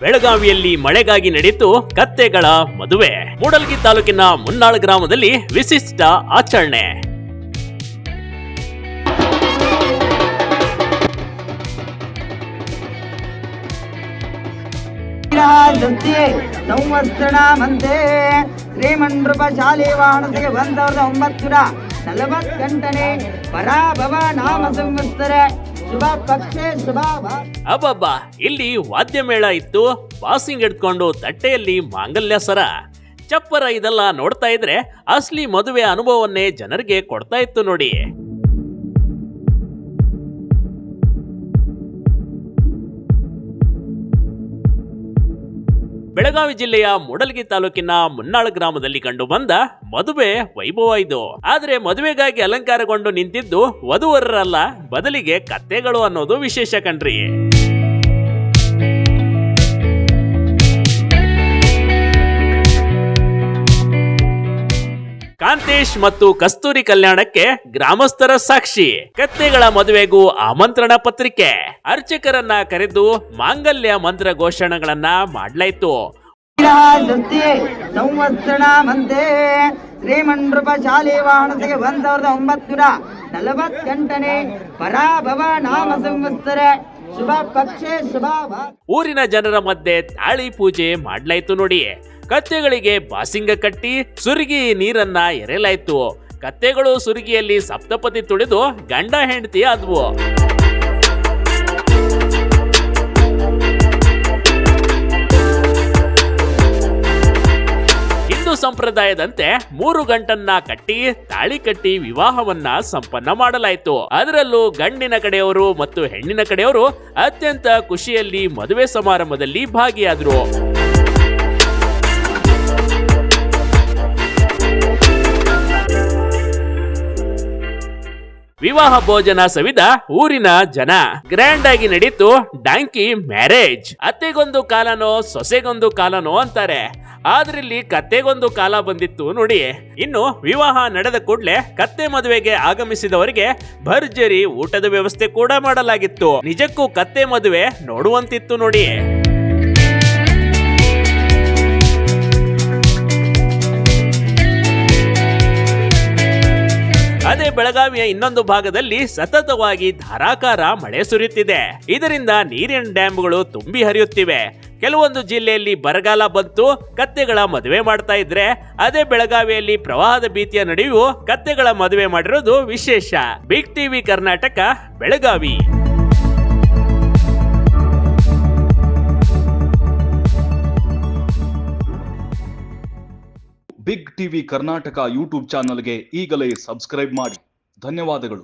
ಬೆಳಗಾವಿಯಲ್ಲಿ ಮಳೆಗಾಗಿ ನಡೆಯಿತು ಕತ್ತೆಗಳ ಮದುವೆ. ಮೂಡಲಗಿ ತಾಲೂಕಿನ ಮುನ್ನಾಳ್ ಗ್ರಾಮದಲ್ಲಿ ವಿಶಿಷ್ಟ ಆಚರಣೆ. ಸಂವತ್ಸರಮಂತೆ ಶ್ರೀಮಂಡ್ರೂಪ ಶಾಲೆವಾಣತೆಗೆ 1948ನೇ ಪರಾಭವ ನಾಮ ಸಂವತ್ಸರ ಶುಭ ಪಕ್ಷೆ ಶುಭ. ಅಬ್ಬಬ್ಬಾ, ಇಲ್ಲಿ ವಾದ್ಯ ಮೇಳ ಇತ್ತು, ಬಾಸಿಂಗ್ ಹಿಡ್ಕೊಂಡು ತಟ್ಟೆಯಲ್ಲಿ ಮಾಂಗಲ್ಯ ಸರ, ಚಪ್ಪರ ಇದೆಲ್ಲ ನೋಡ್ತಾ ಇದ್ರೆ ಅಸಲಿ ಮದುವೆ ಅನುಭವವನ್ನೇ ಜನರಿಗೆ ಕೊಡ್ತಾ ಇತ್ತು ನೋಡಿ. ಬೆಳಗಾವಿ ಜಿಲ್ಲೆಯ ಮೂಡಲಗಿ ತಾಲೂಕಿನ ಮುನ್ನಾಳ್ ಗ್ರಾಮದಲ್ಲಿ ಕಂಡು ಬಂದ ಮದುವೆ ವೈಭವ ಇದು. ಆದ್ರೆ ಮದುವೆಗಾಗಿ ಅಲಂಕಾರಗೊಂಡು ನಿಂತಿದ್ದು ವಧುವರರಲ್ಲ, ಬದಲಿಗೆ ಕತ್ತೆಗಳು ಅನ್ನೋದು ವಿಶೇಷ ಕಣ್ರಿ. ಕಾಂತೇಶ್ ಮತ್ತು ಕಸ್ತೂರಿ ಕಲ್ಯಾಣಕ್ಕೆ ಗ್ರಾಮಸ್ಥರ ಸಾಕ್ಷಿ. ಕತ್ತೆಗಳ ಮದುವೆಗೂ ಆಮಂತ್ರಣ ಪತ್ರಿಕೆ. ಅರ್ಚಕರನ್ನ ಕರೆದು ಮಾಂಗಲ್ಯ ಮಂತ್ರ ಘೋಷಣೆಗಳನ್ನ ಮಾಡಲಾಯಿತು. ಸಂವತ್ಸರಮಂತೆ ಶ್ರೀಮಂಡ್ರೂಪ ಶಾಲೆವಾಣತೆಗೆ 1948ನೇ ಪರಾಭವ ನಾಮ ಸಂವತ್ಸರ ಶುಭ ಪಕ್ಷೆ ಶುಭ. ಊರಿನ ಜನರ ಮಧ್ಯೆ ತಾಳಿ ಪೂಜೆ ಮಾಡಲಾಯಿತು ನೋಡಿ. ಕತ್ತೆಗಳಿಗೆ ಬಾಸಿಂಗ ಕಟ್ಟಿ ಸುರುಗಿ ನೀರನ್ನ ಎರೆಯಲಾಯಿತು. ಕತ್ತೆಗಳು ಸುರುಗಿಯಲ್ಲಿ ಸಪ್ತಪದಿ ತುಳಿದು ಗಂಡ ಹೆಂಡತಿ ಆದ್ವು. ಹಿಂದೂ ಸಂಪ್ರದಾಯದಂತೆ 3 ಗಂಟನ್ನ ಕಟ್ಟಿ ತಾಳಿ ಕಟ್ಟಿ ವಿವಾಹವನ್ನ ಸಂಪನ್ನ ಮಾಡಲಾಯಿತು. ಅದರಲ್ಲೂ ಗಂಡಿನ ಕಡೆಯವರು ಮತ್ತು ಹೆಣ್ಣಿನ ಕಡೆಯವರು ಅತ್ಯಂತ ಖುಷಿಯಲ್ಲಿ ಮದುವೆ ಸಮಾರಂಭದಲ್ಲಿ ಭಾಗಿಯಾದ್ರು. ವಿವಾಹ ಭೋಜನ ಸವಿದ ಊರಿನ ಜನ. ಗ್ರ್ಯಾಂಡ್ ಆಗಿ ನಡೀತು ಡಾಂಕಿ ಮ್ಯಾರೇಜ್. ಅತ್ತೆಗೊಂದು ಕಾಲನೋ ಸೊಸೆಗೊಂದು ಕಾಲನೋ ಅಂತಾರೆ, ಆದ್ರಿಲ್ಲಿ ಕತ್ತೆಗೊಂದು ಕಾಲ ಬಂದಿತ್ತು ನೋಡಿ. ಇನ್ನು ವಿವಾಹ ನಡೆದ ಕೂಡಲೇ ಕತ್ತೆ ಮದುವೆಗೆ ಆಗಮಿಸಿದವರಿಗೆ ಭರ್ಜರಿ ಊಟದ ವ್ಯವಸ್ಥೆ ಕೂಡ ಮಾಡಲಾಗಿತ್ತು. ನಿಜಕ್ಕೂ ಕತ್ತೆ ಮದುವೆ ನೋಡುವಂತಿತ್ತು ನೋಡಿ. ಅದೇ ಬೆಳಗಾವಿಯ ಇನ್ನೊಂದು ಭಾಗದಲ್ಲಿ ಸತತವಾಗಿ ಧಾರಾಕಾರ ಮಳೆ ಸುರಿಯುತ್ತಿದೆ. ಇದರಿಂದ ನೀರಿನ ಡ್ಯಾಂಗಳು ತುಂಬಿ ಹರಿಯುತ್ತಿವೆ. ಕೆಲವೊಂದು ಜಿಲ್ಲೆಯಲ್ಲಿ ಬರಗಾಲ ಬಂತು, ಕತ್ತೆಗಳ ಮದುವೆ ಮಾಡ್ತಾ ಇದ್ರೆ, ಅದೇ ಬೆಳಗಾವಿಯಲ್ಲಿ ಪ್ರವಾಹದ ಭೀತಿಯ ನಡುವೆಯೂ ಕತ್ತೆಗಳ ಮದುವೆ ಮಾಡಿರೋದು ವಿಶೇಷ. Big TV Karnataka, Belagavi. Big TV Karnataka YouTube ಚಾನಲ್ಗೆ ಈಗಲೇ ಸಬ್ಸ್ಕ್ರೈಬ್ ಮಾಡಿ. ಧನ್ಯವಾದಗಳು.